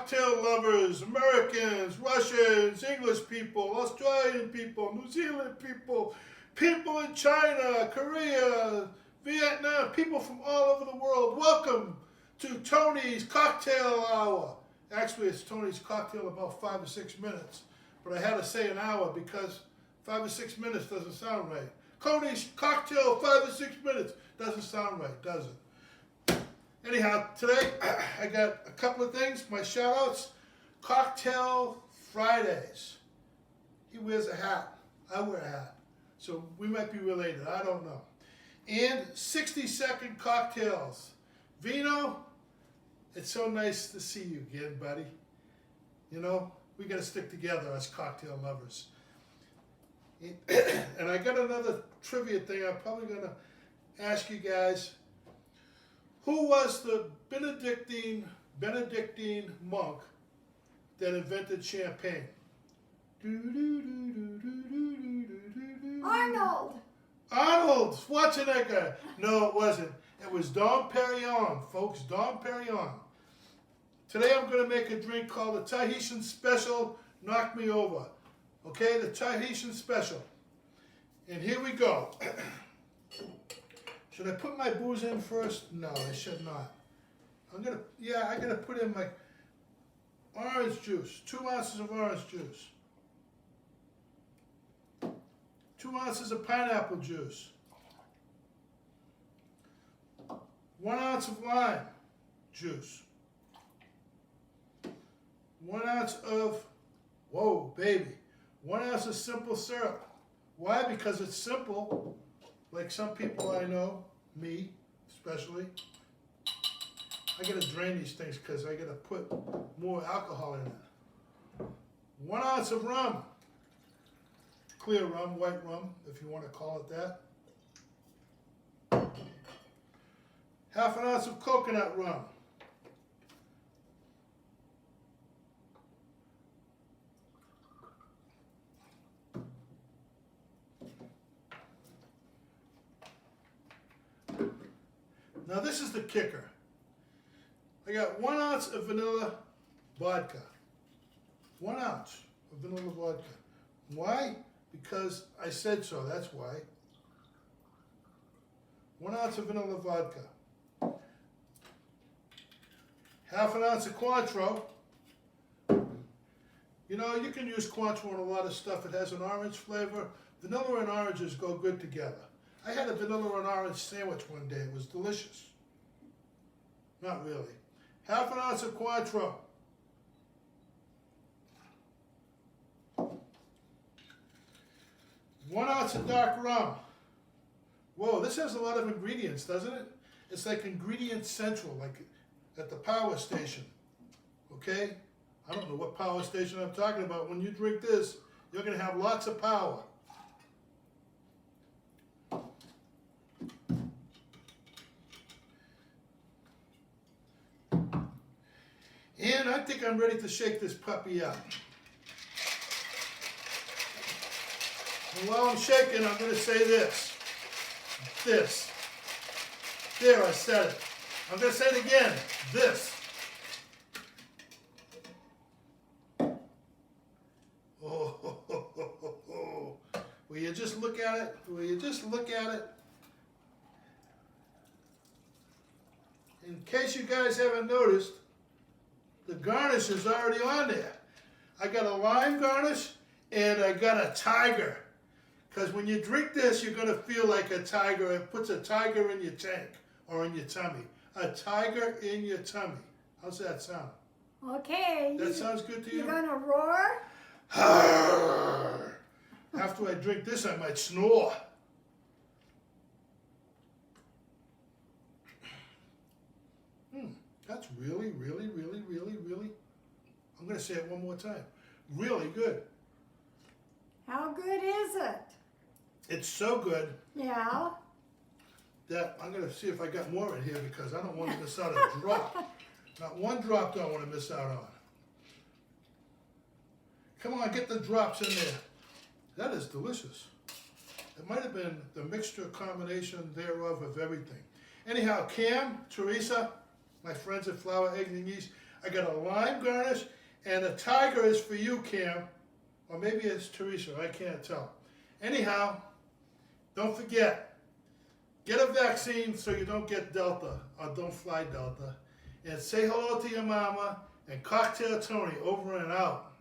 cocktail lovers, Americans, Russians, English people, Australian people, New Zealand people, people in China, Korea, Vietnam, people from all over the world. Welcome to Tony's Cocktail Hour. Actually, it's Tony's Cocktail about 5 or 6 minutes, but I had to say an hour because 5 or 6 minutes doesn't sound right. Tony's Cocktail 5 or 6 minutes doesn't sound right, does it? Anyhow, today I got a couple of things. My shout outs: Cocktail Fridays. He wears a hat. I wear a hat. So we might be related. I don't know. And 60-second cocktails. Vino, it's so nice to see you again, buddy. You know, we got to stick together as cocktail lovers. And I got another trivia thing I'm probably going to ask you guys. Who was the Benedictine monk that invented champagne? Arnold! Arnold Schwarzenegger! No, it wasn't. It was Dom Perignon, folks. Dom Perignon. Today I'm going to make a drink called the Tahitian Special Knock Me Over. Okay, the Tahitian Special. And here we go. Should I put my booze in first? No, I should not. I'm gonna put in my orange juice. 2 ounces of orange juice. 2 ounces of pineapple juice. 1 ounce of lime juice. 1 ounce of, whoa, baby. 1 ounce of simple syrup. Why? Because it's simple. Like some people I know, me especially. I gotta drain these things because I gotta put more alcohol in it. 1 ounce of rum. Clear rum, white rum, if you want to call it that. Half an ounce of coconut rum. Now this is the kicker. I got 1 ounce of vanilla vodka. 1 ounce of vanilla vodka. Why? Because I said so, that's why. 1 ounce of vanilla vodka. Half an ounce of Cointreau. You know, you can use Cointreau in a lot of stuff. It has an orange flavor. Vanilla and oranges go good together. I had a vanilla and orange sandwich one day. It was delicious. Not really. Half an ounce of Cointreau. One ounce of Dark Rum. Whoa, this has a lot of ingredients, doesn't it? It's like ingredient central, like at the power station. Okay? I don't know what power station I'm talking about. When you drink this, you're going to have lots of power. And I think I'm ready to shake this puppy up. And while I'm shaking, I'm going to say this. This. There, I said it. I'm going to say it again. This. Oh, will you just look at it? Will you just look at it? In case you guys haven't noticed, the garnish is already on there. I got a lime garnish and I got a tiger. Because when you drink this, you're going to feel like a tiger. It puts a tiger in your tank or in your tummy. A tiger in your tummy. How's that sound? Okay. That sounds good to you? You're going to roar? After I drink this, I might snore. That's really, really, really, really, really, I'm going to say it one more time. Really good. How good is it? It's so good. Yeah. That I'm going to see if I got more in here because I don't want to miss out a drop. Not one drop do I want to miss out on. Come on, get the drops in there. That is delicious. It might have been the mixture combination thereof of everything. Anyhow, Cam, Teresa, my friends at Flour, Eggs, and Yeast, I got a lime garnish, and the tiger is for you, Cam. Or maybe it's Teresa, I can't tell. Anyhow, don't forget, get a vaccine so you don't get Delta, or don't fly Delta. And say hello to your mama, and Cocktail Tony, over and out.